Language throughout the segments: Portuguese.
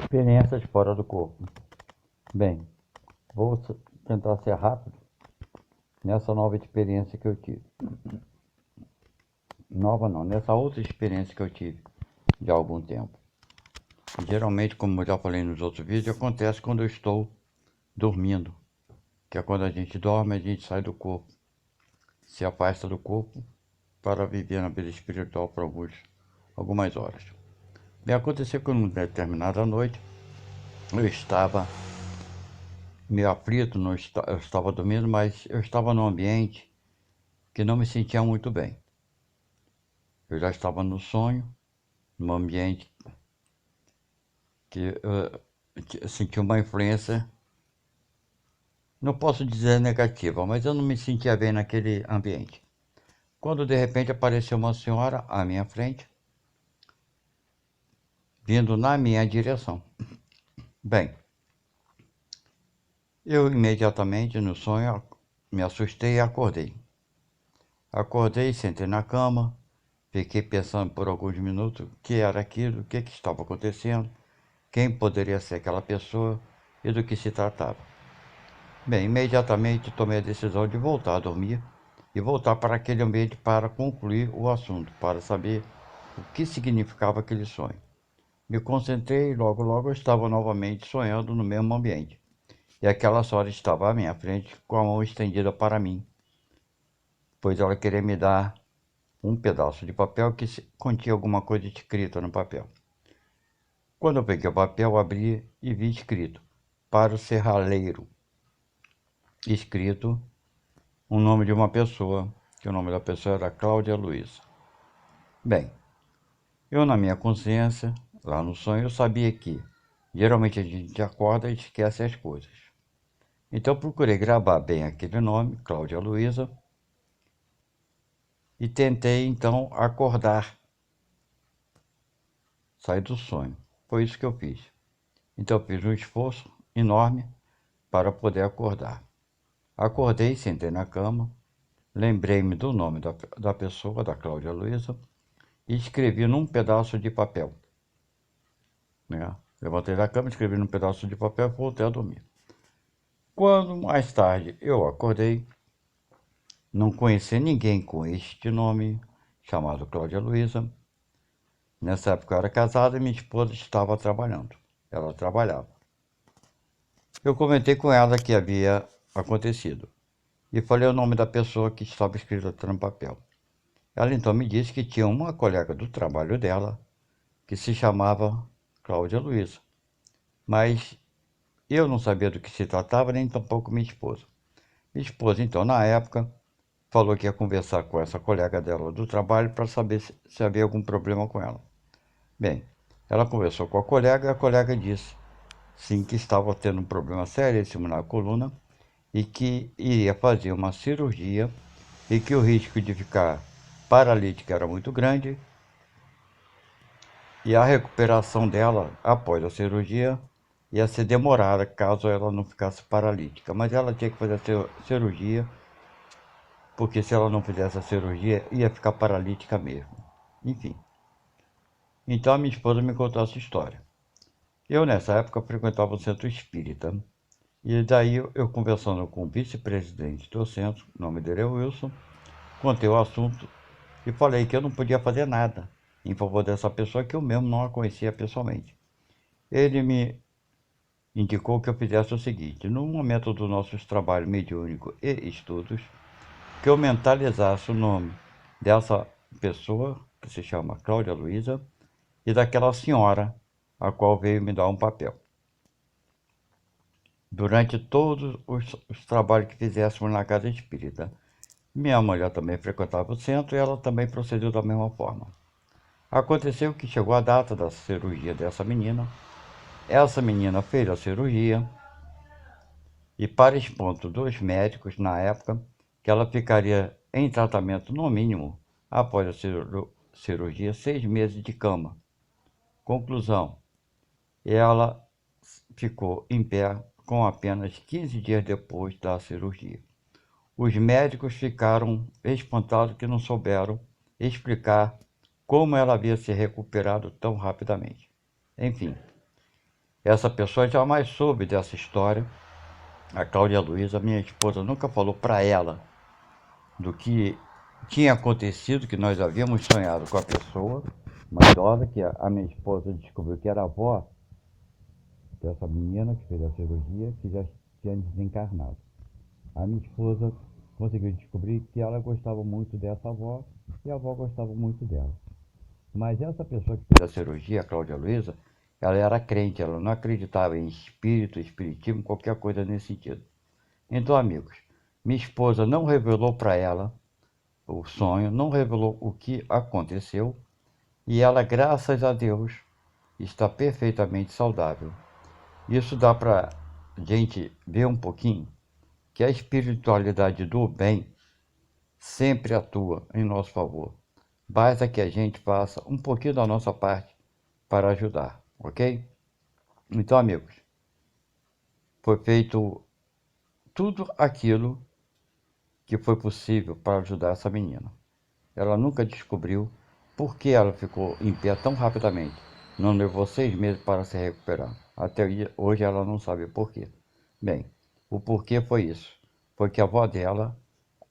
Experiências fora do corpo. Bem, vou tentar ser rápido nessa nova experiência que eu tive. Nova não, nessa outra experiência que eu tive de há algum tempo. Geralmente, como eu já falei nos outros vídeos, acontece quando eu estou dormindo. Que é quando a gente dorme, a gente sai do corpo. Se afasta do corpo para viver na vida espiritual por algumas horas. Bem, aconteceu que numa determinada noite eu estava meio aflito, eu estava dormindo, mas eu estava num ambiente que não me sentia muito bem. Eu já estava no sonho, num ambiente que eu senti uma influência, não posso dizer negativa, mas eu não me sentia bem naquele ambiente. Quando de repente apareceu uma senhora à minha frente, vindo na minha direção. Bem, eu imediatamente no sonho me assustei e acordei. Acordei, sentei na cama, fiquei pensando por alguns minutos o que era aquilo, o que estava acontecendo, quem poderia ser aquela pessoa e do que se tratava. Bem, imediatamente tomei a decisão de voltar a dormir e voltar para aquele ambiente para concluir o assunto, para saber o que significava aquele sonho. Me concentrei e logo eu estava novamente sonhando no mesmo ambiente. E aquela senhora estava à minha frente com a mão estendida para mim, pois ela queria me dar um pedaço de papel que continha alguma coisa escrita no papel. Quando eu peguei o papel, abri e vi escrito: para o serralheiro. Escrito o nome de uma pessoa, que o nome da pessoa era Cláudia Luiza. Bem, eu na minha consciência, lá no sonho, eu sabia que geralmente a gente acorda e esquece as coisas. Então eu procurei gravar bem aquele nome, Cláudia Luiza, e tentei então acordar, sair do sonho. Foi isso que eu fiz. Então eu fiz um esforço enorme para poder acordar. Acordei, sentei na cama, lembrei-me do nome da pessoa, da Cláudia Luiza, e escrevi num pedaço de papel. Né? Levantei da cama, escrevi num pedaço de papel e voltei a dormir. Quando mais tarde eu acordei, não conheci ninguém com este nome, chamado Cláudia Luiza. Nessa época eu era casado e minha esposa estava trabalhando. Ela trabalhava. Eu comentei com ela que havia acontecido e falei o nome da pessoa que estava escrito no papel. Ela então me disse que tinha uma colega do trabalho dela que se chamava Cláudia Luiza, mas eu não sabia do que se tratava, nem tampouco minha esposa. Minha esposa, então, na época, falou que ia conversar com essa colega dela do trabalho para saber se havia algum problema com ela. Bem, ela conversou com a colega disse sim que estava tendo um problema seríssimo na coluna e que iria fazer uma cirurgia e que o risco de ficar paralítica era muito grande e a recuperação dela após a cirurgia ia ser demorada caso ela não ficasse paralítica, mas ela tinha que fazer a cirurgia, porque se ela não fizesse a cirurgia ia ficar paralítica mesmo. Enfim, então a minha esposa me contou essa história. Eu nessa época frequentava o centro espírita, e daí eu conversando com o vice-presidente do centro, o nome dele é Wilson, contei o assunto e falei que eu não podia fazer nada em favor dessa pessoa que eu mesmo não a conhecia pessoalmente. Ele me indicou que eu fizesse o seguinte: no momento dos nossos trabalhos mediúnicos e estudos, que eu mentalizasse o nome dessa pessoa, que se chama Cláudia Luiza, e daquela senhora, a qual veio me dar um papel. Durante todos os trabalhos que fizéssemos na casa espírita. Minha mulher também frequentava o centro e ela também procedeu da mesma forma. Aconteceu que chegou a data da cirurgia dessa menina. Essa menina fez a cirurgia e, para espanto dos médicos na época, que ela ficaria em tratamento no mínimo após a cirurgia 6 meses de cama. Conclusão: ela ficou em pé com apenas 15 dias depois da cirurgia. Os médicos ficaram espantados que não souberam explicar como ela havia se recuperado tão rapidamente. Enfim, Essa pessoa jamais soube dessa história. A Cláudia Luiza, minha esposa, nunca falou para ela do que tinha acontecido, que nós havíamos sonhado com a pessoa, uma idosa, que a minha esposa descobriu que era avó dessa menina que fez a cirurgia, que já tinha desencarnado. A minha esposa conseguiu descobrir que ela gostava muito dessa avó e a avó gostava muito dela. Mas essa pessoa que fez a cirurgia, a Cláudia Luiza, ela era crente, ela não acreditava em espírito, espiritismo, qualquer coisa nesse sentido. Então, amigos, minha esposa não revelou para ela o sonho, não revelou o que aconteceu e ela, graças a Deus, está perfeitamente saudável. Isso dá para a gente ver um pouquinho que a espiritualidade do bem sempre atua em nosso favor. Basta que a gente faça um pouquinho da nossa parte para ajudar, ok? Então, amigos, foi feito tudo aquilo que foi possível para ajudar essa menina. Ela nunca descobriu por que ela ficou em pé tão rapidamente. Não levou 6 meses para se recuperar. Até hoje ela não sabe por quê. Bem, o porquê foi isso. Foi que a avó dela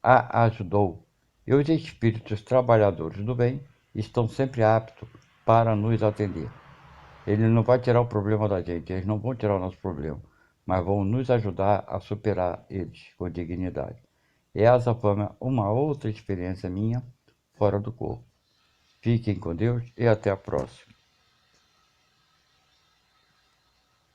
a ajudou. E os espíritos trabalhadores do bem estão sempre aptos para nos atender. Ele não vai tirar o problema da gente, eles não vão tirar o nosso problema, mas vão nos ajudar a superar eles com dignidade. E essa foi uma outra experiência minha fora do corpo. Fiquem com Deus e até a próxima.